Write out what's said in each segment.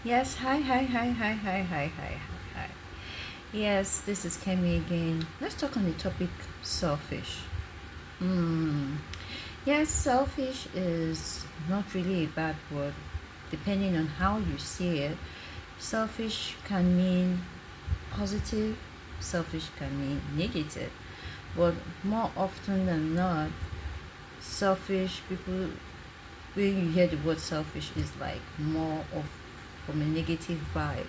Yes, hi. Yes, this is Kemi again. Let's talk on the topic selfish. Hmm. Yes, selfish is not really a bad word, depending on how you see it. Selfish can mean positive, selfish can mean negative. But more often than not, selfish people, when you hear the word selfish, is like more of from a negative vibe.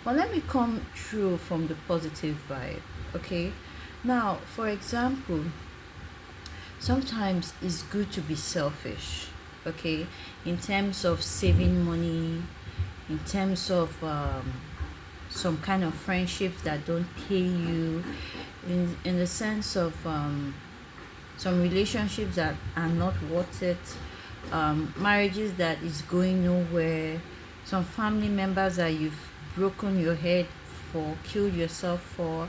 But let me come through from the positive vibe. Okay, now for example, sometimes it's good to be selfish. Okay, in terms of saving money, in terms of some kind of friendships that don't pay you, in the sense of some relationships that are not worth it, marriages that is going nowhere, some family members that you've broken your head for, killed yourself for,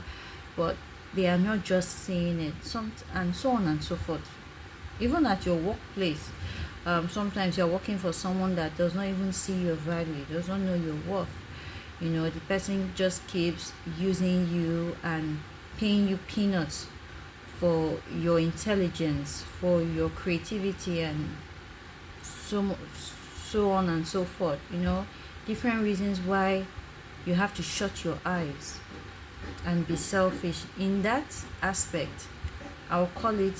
but they are not just seeing it, some and so on and so forth. Even at your workplace, sometimes you're working for someone that does not even see your value, does not know your worth. The person just keeps using you and paying you peanuts for your intelligence, for your creativity, and so so on and so forth. Different reasons why you have to shut your eyes and be selfish in that aspect. I'll call it,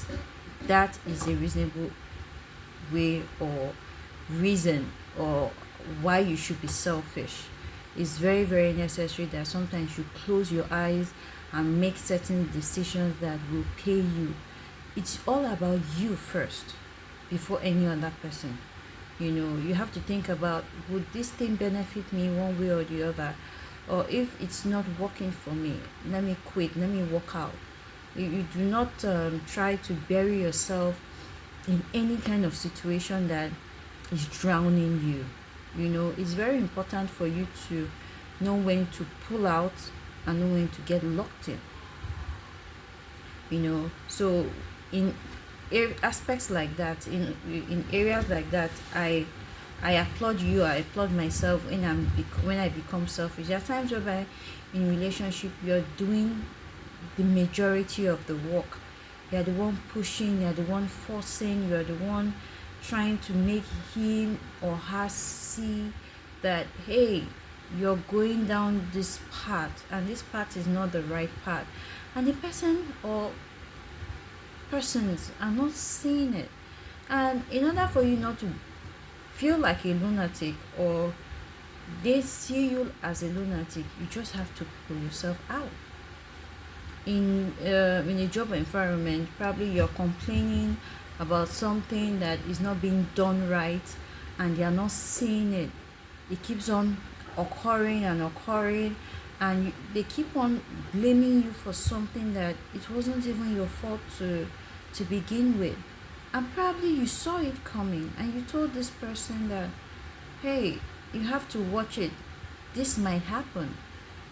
that is a reasonable way or reason, or why you should be selfish. It's very, very necessary that sometimes you close your eyes and make certain decisions that will pay you. It's all about you first before any other person. You have to think about, would this thing benefit me one way or the other? Or if it's not working for me, let me quit, let me walk out. You do not try to bury yourself in any kind of situation that is drowning you. It's very important for you to know when to pull out and know when to get locked in. So in aspects like that, in areas like that, I applaud you, I applaud myself when I become selfish. There are times whereby in relationship you're doing the majority of the work. You're the one pushing, you're the one forcing, you're the one trying to make him or her see that, hey, you're going down this path and this path is not the right path. And the person or persons are not seeing it. And in order for you not to feel like a lunatic, or they see you as a lunatic, you just have to pull yourself out. In a job environment, probably you're complaining about something that is not being done right, and they are not seeing it. It keeps on occurring and occurring, and they keep on blaming you for something that it wasn't even your fault to begin with. And probably you saw it coming and you told this person that, hey, you have to watch it, this might happen.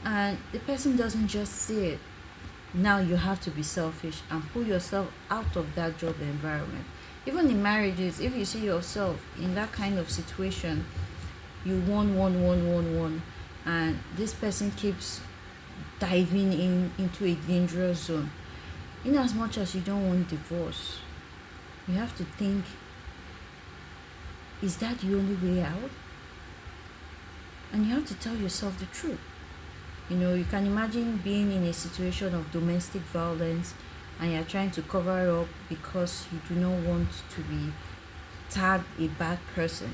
And the person doesn't just see it. Now you have to be selfish and pull yourself out of that job environment. Even in marriages, if you see yourself in that kind of situation, you want, and this person keeps diving into a dangerous zone. In as much as you don't want divorce, you have to think, is that the only way out? And you have to tell yourself the truth. You can imagine being in a situation of domestic violence and you're trying to cover up because you do not want to be tagged a bad person.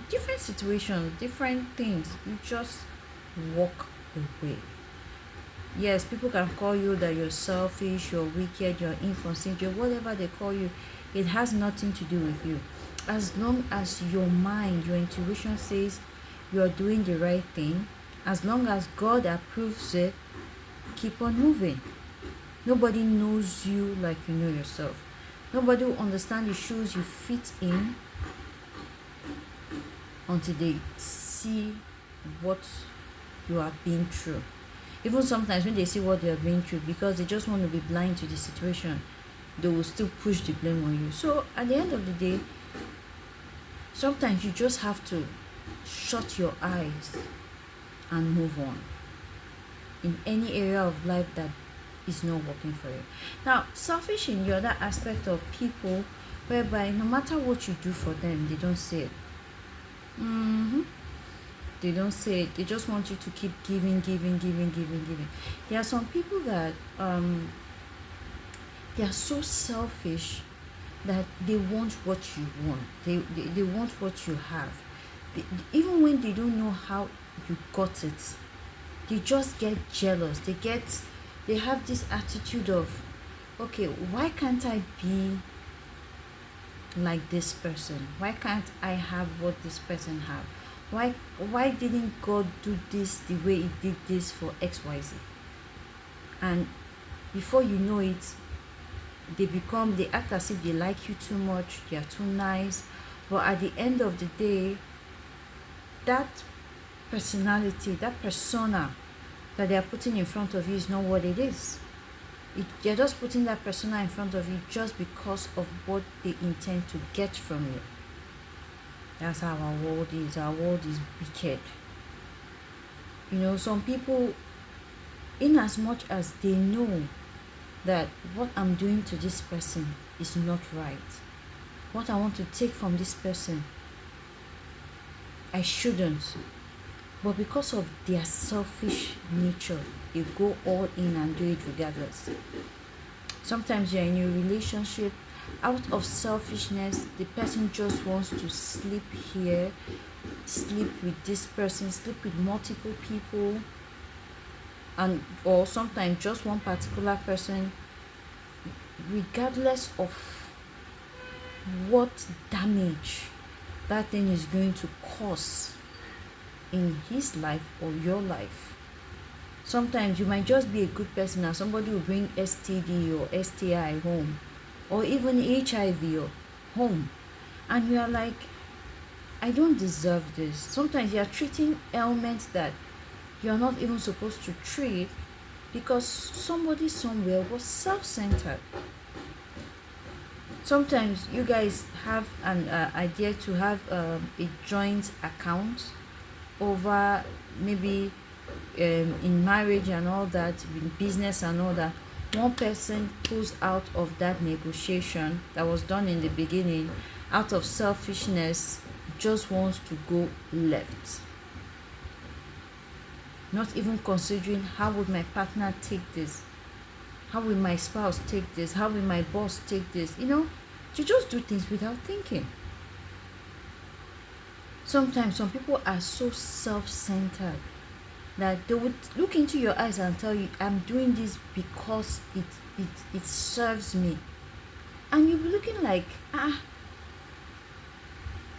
Different situations, different things. You just walk away. Yes, people can call you that you're selfish, you're wicked, you're inconsiderate, whatever they call you. It has nothing to do with you. As long as your mind, your intuition says you're doing the right thing, as long as God approves it, keep on moving. Nobody knows you like you know yourself. Nobody will understand the shoes you fit in until they see what you are being through. Even sometimes when they see what they are being through, because they just want to be blind to the situation, they will still push the blame on you. So at the end of the day, sometimes you just have to shut your eyes and move on in any area of life that is not working for you. Now, selfish in the other aspect of people, whereby no matter what you do for them, they don't say it. They don't say it. They just want you to keep giving. There are some people that they are so selfish that they want what you want. They want what you have. Even when they don't know how you got it, they just get jealous. They have this attitude of, okay, why can't I be like this person? Why can't I have what this person have? Why didn't God do this the way he did this for XYZ? And before you know it, they act as if they like you too much, they are too nice. But at the end of the day, that personality, that persona that they are putting in front of you is not what it is. They're just putting that persona in front of you just because of what they intend to get from you. That's how our world is. Our world is wicked. Some people, in as much as they know that what I'm doing to this person is not right, what I want to take from this person, I shouldn't. But because of their selfish nature, they go all in and do it regardless. Sometimes you're in a relationship, out of selfishness, the person just wants to sleep here, sleep with this person, sleep with multiple people, or sometimes just one particular person, regardless of what damage that thing is going to cause in his life or your life. Sometimes you might just be a good person and somebody will bring STD or STI home, or even HIV or home, and you are like, I don't deserve this. Sometimes you are treating ailments that you are not even supposed to treat because somebody somewhere was self-centered. Sometimes you guys have an idea to have a joint account over maybe in marriage and all that, in business and all that. One person pulls out of that negotiation that was done in the beginning out of selfishness, just wants to go left, not even considering how would my partner take this, how will my spouse take this, how will my boss take this. You just do things without thinking. Sometimes some people are so self-centered that they would look into your eyes and tell you, I'm doing this because it serves me. And you'll be looking like,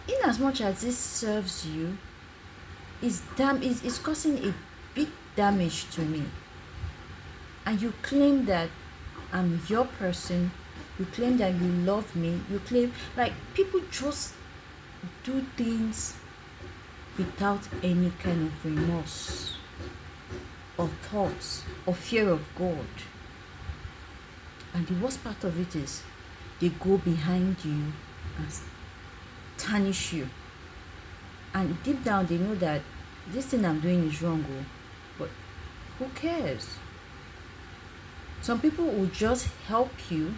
in as much as this serves you, it's causing a big damage to me. And you claim that I'm your person, you claim that you love me, you claim, like, people just do things without any kind of remorse or thoughts or fear of God. And the worst part of it is they go behind you and tarnish you. And deep down they know that this thing I'm doing is wrong, but who cares? Some people will just help you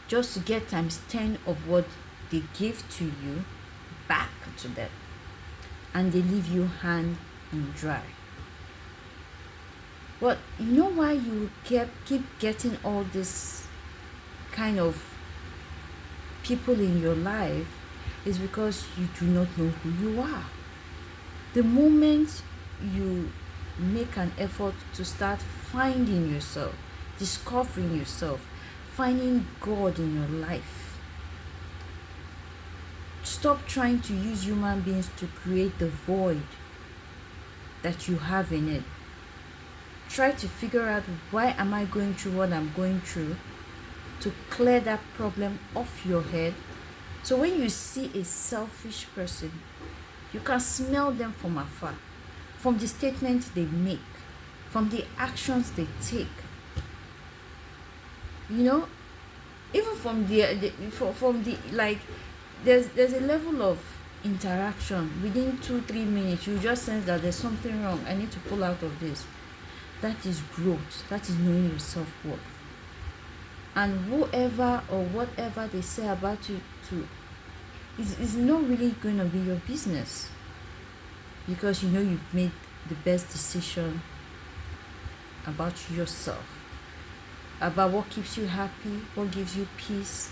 just to get times 10 of what they give to you back to them, and they leave you high and dry. But you know why you keep getting all this kind of people in your life is because you do not know who you are. The moment you make an effort to start finding yourself, discovering yourself, finding God in your life, stop trying to use human beings to create the void that you have in it. Try to figure out, why am I going through what I'm going through, to clear that problem off your head. So when you see a selfish person, you can smell them from afar, from the statements they make, from the actions they take. Even from the like, there's a level of interaction, within 2-3 minutes, you just sense that there's something wrong. I need to pull out of this. That is growth. That is knowing your self-worth. And whoever or whatever they say about you is not really going to be your business, because you know you've made the best decision about yourself, about what keeps you happy, what gives you peace,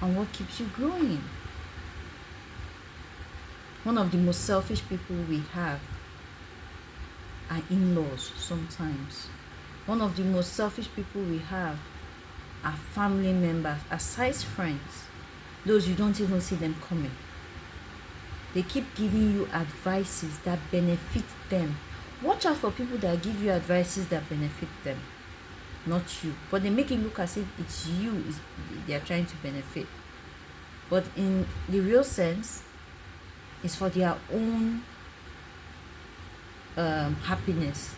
and what keeps you growing. One of the most selfish people we have are in-laws sometimes. One of the most selfish people we have are family members, aside friends, those you don't even see them coming. They keep giving you advices that benefit them. Watch out for people that give you advices that benefit them, not you. But they make it look as if it's you they are trying to benefit. But in the real sense, it's for their own happiness,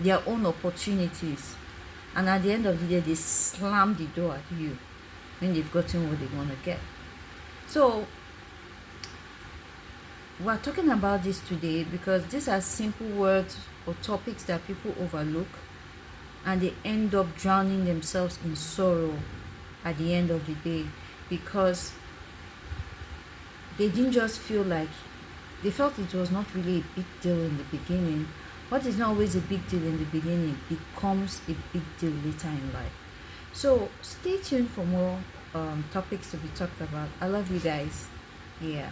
their own opportunities. And at the end of the day, they slam the door at you when they've gotten what they want to get. So we're talking about this today because these are simple words or topics that people overlook, and they end up drowning themselves in sorrow at the end of the day, because they didn't just feel like, they felt it was not really a big deal in the beginning. What is not always a big deal in the beginning becomes a big deal later in life. So stay tuned for more topics to be talked about. I love you guys. Yeah.